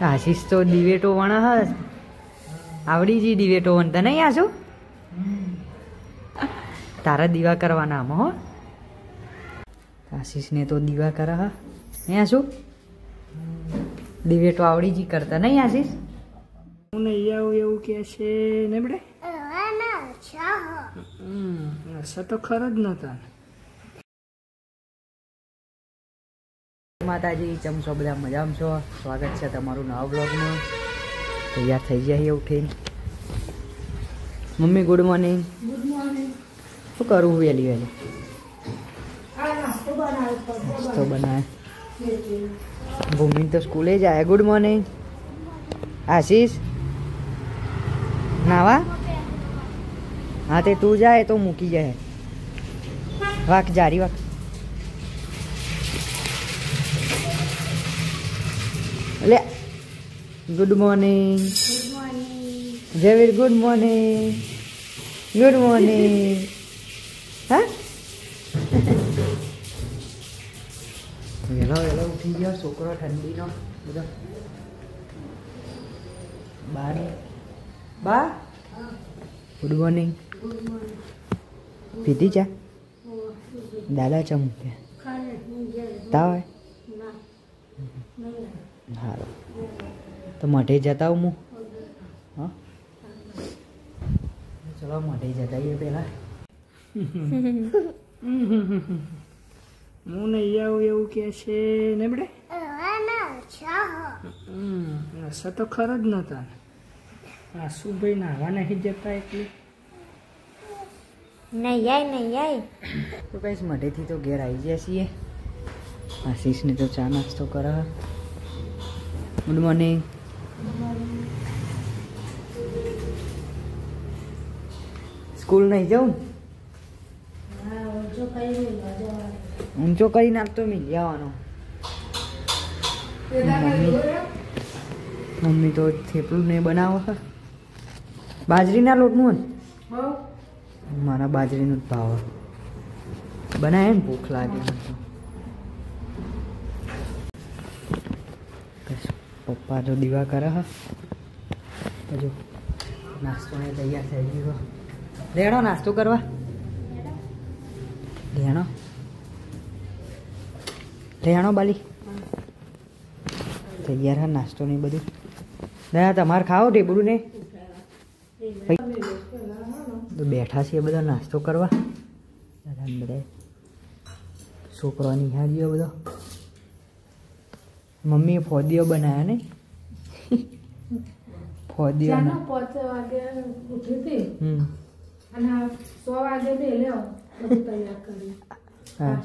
આશીષ તો દિવેટો વણા હસ આવડી જી દિવેટો વણતા નહીં આશુ તારા દીવા કરવાના આમાં હો આશીષને તો દીવા કરા હા નહીં આશુ દિવેટો આવડી જી કરતા નહીં આશીષ હું નહીં આવું એવું કે છે ને બેડે અચ્છા તો ખરો જ નતા માતાજી ચમચો બધા મજામાં છો સ્વાગત છે તમારું નવા બ્લોગમાં તૈયાર થઈ જાય ઉઠીને મમ્મી ગુડ મોર્નિંગ શું કરું વહેલી વહેલી નાસ્તો બનાવે ભૂમિ તો સ્કૂલે જાય ગુડ મોર્નિંગ આશીષ નાવા હા તે તું જાય તો મૂકી જાય વાક જારી વાક લે good morning Jayveer good morning good morning હા વેલો વેલો ઉઠી ગયો છોકરો ઠંડીનો બધો બા ગુડ મોર્નિંગ પીધી ચા દાદા ચા મૂક્યા તાવ સારું તો મઢે જતા હું હા ચલો મઢે જતા આવીએ પેલા હું નહીં આવું એવું કે છે ને બેડે અચ્છા તો ખરો જ નતા આશુભાઈ નાવા નહીં જતા એટલે નહીં આય તો કઈશ મઢેથી તો ઘેર આવી જાય છીએ આશીષને તો ચા નાસ્તો કરે ગુડ મોર્નિંગ સ્કૂલ નહીં જાઉં ઊંચો કરી નાખતો મિલ જવાનો મમ્મી તો થેપલું ને બનાવો બાજરીના લોટનું ને મારા બાજરીનું જ ભાવ બનાવે ને ભૂખ લાગે પપ્પા તો દીવા કરે હજુ નાસ્તો ને તૈયાર થઈ ગયો લેણો નાસ્તો કરવા લેણો બાલી તૈયાર હા નાસ્તો ને બધું દયા તમારે ખાઓ ટેબડું ને તો બેઠા છીએ બધા નાસ્તો કરવા બધા છોકરો નિહાળ્યો બધો મમ્મીએ ફોદીઓ બનાવ્યા ને ફોદીઓ 5 વાગે ઉઠી હતી અને 100 વાગે બેલ્યો બધું તૈયાર કરી હા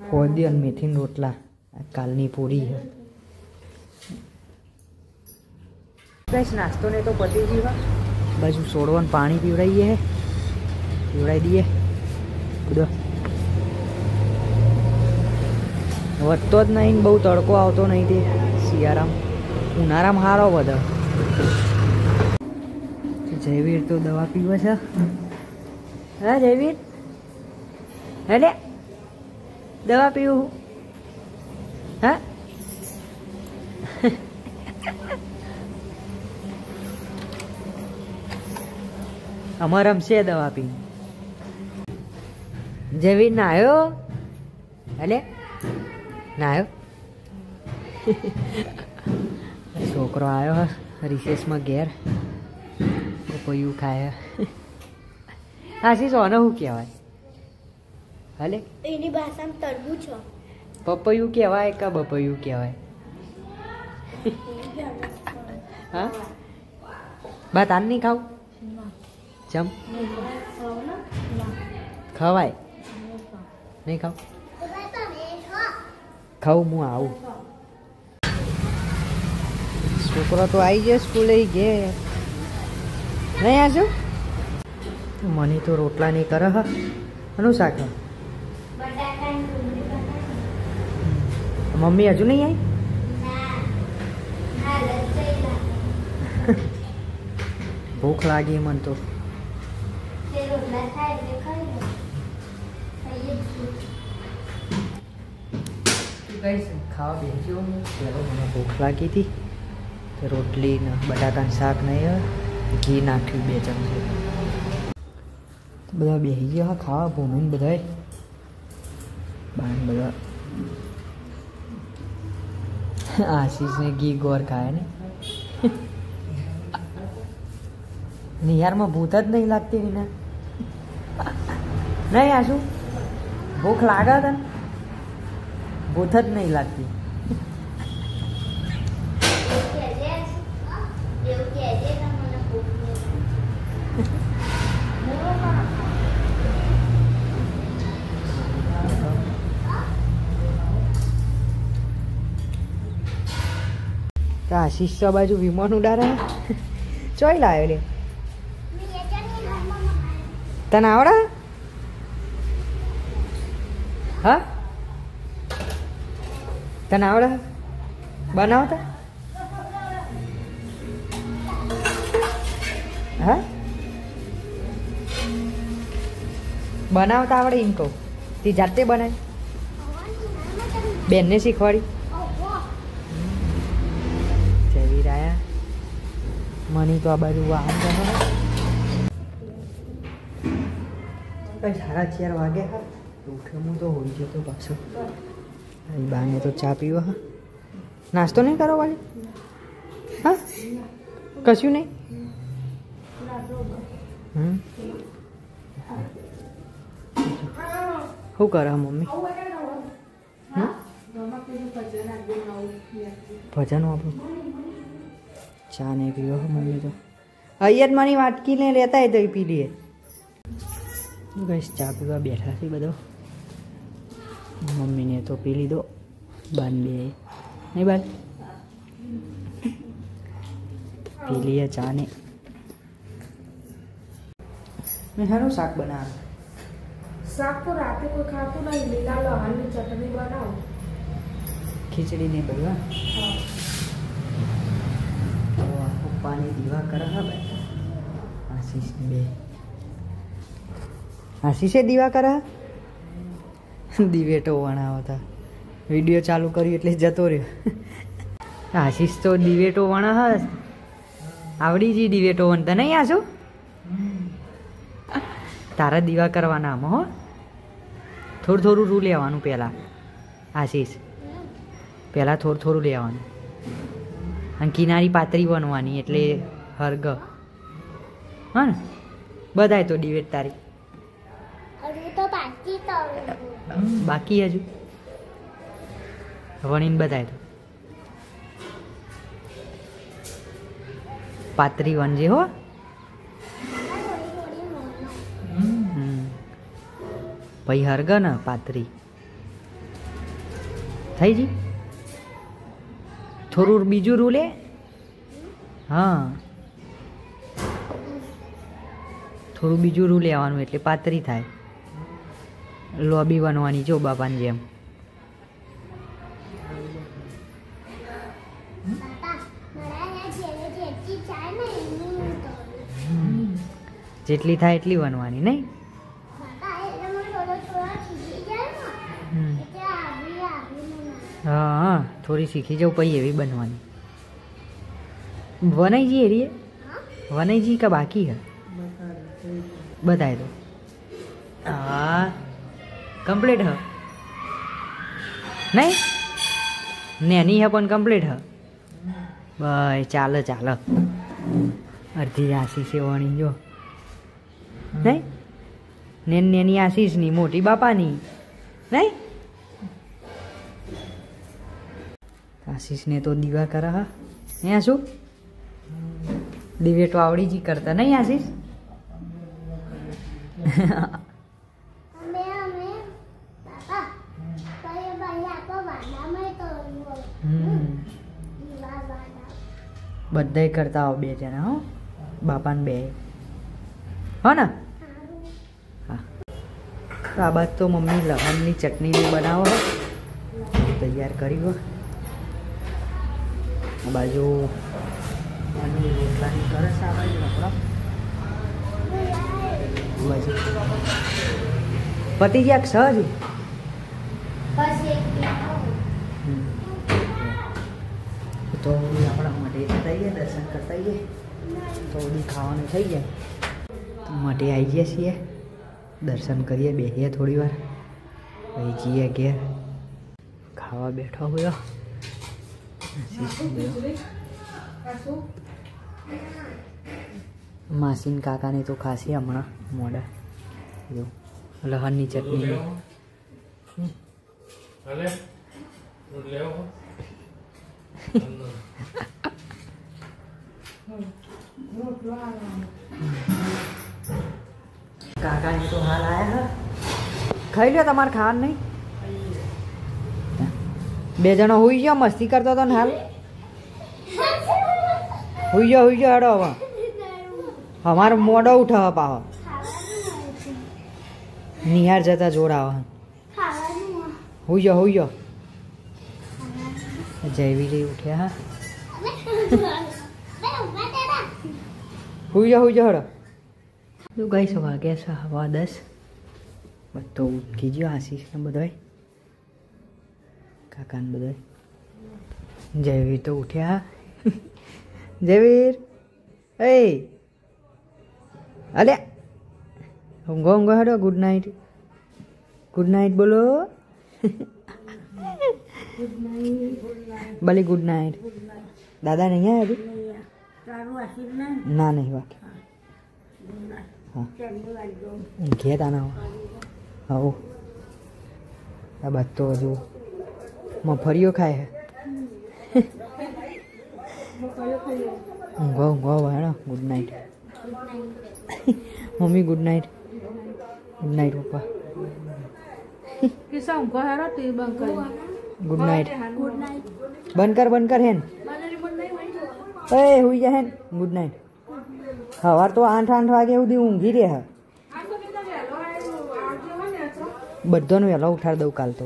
ફોદી અને મેથીના રોટલા કાલની પૂરી છે બસ નાસ્તો ને તો પતી ગયો બાજુ સોડવાનું પાણી પીવડાવીએ પીવડાવી દઈએ બધો વધતો જ નહીં બહુ તડકો આવતો નહીં તે શિયાળામાં ઉનાળામાં સારો બધો જયવીર તો દવા પીવે છે હા જયવીર હે દવા પીવું હા અમારે રમશે દવા પી જયવીર નાયો હલે નાયો છોકરો આવ્યો રિસેસમાં ઘેર પપૈયું ખાય આશીષ ઓને શું કહેવાય હલે એની ભાષામાં તરબૂચ પપૈયું કહેવાય કે બપૈયું કહેવાય હા બા તાન નહીં ખાવું ચમ ખવાય નહીં ખાવ ખાવું હું આવું છોકરો તો આવી જાય સ્કૂલે ઘેર નહીં આવજો મને તો રોટલા નહીં કરે હા અનું શાક મમ્મી હજુ નહીં આવી ભૂખ લાગી મને તો ખાવા બેસ્યો પહેલો મને ભૂખ લાગી હતી રોટલી ને બટાકાનું શાક નહીં, ઘી નાખ્યું 2 ચમચી. બધા બેસી ગયા ખાવા, ભૂમિને બધા બાન બધા. આશીષને ઘી ગોર ખાય ને નિહારમાં ભૂત જ નહીં લાગતી ને નહીં આશુ, ભૂખ લાગે તને? ભૂત જ નહીં લાગતી. આશીષ તો બાજુ વિમાન ઉડાડે. ચોઈ લાવ્યો લે? તને આવડે? હા, તને આવડે બનાવતા? હા, બનાવતા આવડે એમ કહું? તે જાતે બનાવી? બેનને શીખવાડી? મની તો આ બાજુ વાહન ગમે. 4:30 વાગે. હા, ઉઠે તો હોઈ જતો પાછો. બાને તો ચા પીવો. હા, નાસ્તો નહીં કરો વાલી? હા, કશું નહીં. શું કરે મમ્મી? ભજન આપણું ચા નહીં પીવો મમ્મી તો. અહીંયા જ મારી વાટકીને લેતા તો પી લઈએ. બસ ચા પીવા બેઠા છે બધો. મમ્મીને તો પી લીધો, બાન બે નહીં બાન પી લઈએ ચા ને. સારું શાક બનાવે. શાક તો રાતે કોઈ ખાતું નહીં, લીલા લસણની ચટણી બનાવો, ખીચડી ને બધું. પપ્પાની દીવા કરે. હા ભાઈ, આશીષ બે આશીષે દીવા કરે. દિવેટો વણાવતા વિડીયો ચાલુ કર્યું એટલે જતો રહ્યો. આશીષ તો દિવેટો વણા હા, આવડી જી દિવેટો વણતા નહીં આશુ? તારા દીવા કરવાના આમાં હો. થોડું થોડું રૂ લેવાનું પહેલાં આશીષ, પહેલાં થોડું થોડું લેવાનું અને કિનારી પાતળી બનવાની એટલે હરગ. હા ને, બધાય તો દિવેટ તારી બાકી હજુ વણીને બધાય તો પાતળી વણજે હો. પછી હરગ ને પાતળી થઈ જી. થોડું બીજું રૂ લે. હા, થોડું બીજું રૂ લેવાનું એટલે પાતળી થાય. લોબી બનવાની જો બાપાની જેમ. જેટલી થાય એટલી બનવાની નહીં? હા, થોડી શીખી જાઉં પછી એવી બનવાની. વનાઈ જી એરી વનાઈ જી કા બાકી હે? બધાય તો હા કમ્પ્લીટ હ નહીં? નેની હે પણ કમ્પ્લીટ હ. ભાઈ ચાલે ચાલે. અડધી આશીષ વણી જો નહીં? નેની આશીષની, મોટી બાપાની નહીં? આશીષને તો દીવા કરા. હા, અહીંયા શું દિવેટો આવડી જી કરતા નહીં આશીષ? બધાય કરતા આવો 2 જણા હો, બાપાને 2 હો ને? હા, આ બાદ તો મમ્મી લસણની ચટણી બનાવો તૈયાર કરી હો. આ બાજુ રોટલાની સરસ આ બાજુ બાજુ પતિ ગયા સહજ તો આપણા માટે જતા આવીએ, દર્શન કરતા આવીએ, થોડી ખાવાનું થઈ જાય માટે આવી જઈએ છીએ, દર્શન કરીએ, બેસીએ થોડી વાર, પછી જઈએ ઘેર. ખાવા બેઠો હોય માસીન કાકાને તો ખાસી હમણાં મોડા જો લહણની ચટણી. કાકાની તો હાલ આયા ખાઈ લો, તમારે ખાવાનું નહીં? બે જણો હુઈ ગયો, મસ્તી કરતો હતો ને હાલ હુઈ ગયો હેડો. હવે અમારો મોડો ઉઠાવ પાવો, નિહાર જતા જોડાવા. હુઈ ગયો જયવીરી ઉઠ્યા. હા હુઈ ગયો હેડો. શું કહીશ, વાગ્યા છે 10:15. બધો ઉઠી ગયો, આશીષ ને બધાય, કાકા ને બધાય. જયવીર તો ઉઠ્યા. જયવીર એ અલે ઊંઘો હેડો. ગુડ નાઇટ બોલો. ભલે ગુડ નાઇટ. દાદા નહીં આવ્યા હજુ? ના નહીં વાગે. હા ઘેર આના હો. આ બધો હજુ મફળીઓ ખાય છે. ઊંઘો હેડો. ગુડ નાઇટ મમ્મી. ગુડ નાઇટ પપ્પા. Good night. બંધ કર હેન. એ હુઈ જા હેન. Good night. સવાર તો 8 વાગે સુધી ઊંઘી રહે. બધાને વહેલો ઉઠાડી દઉં કાલ તો.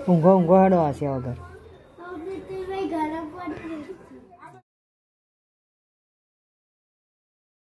ઊંઘો હેડો આસ્યા વગર.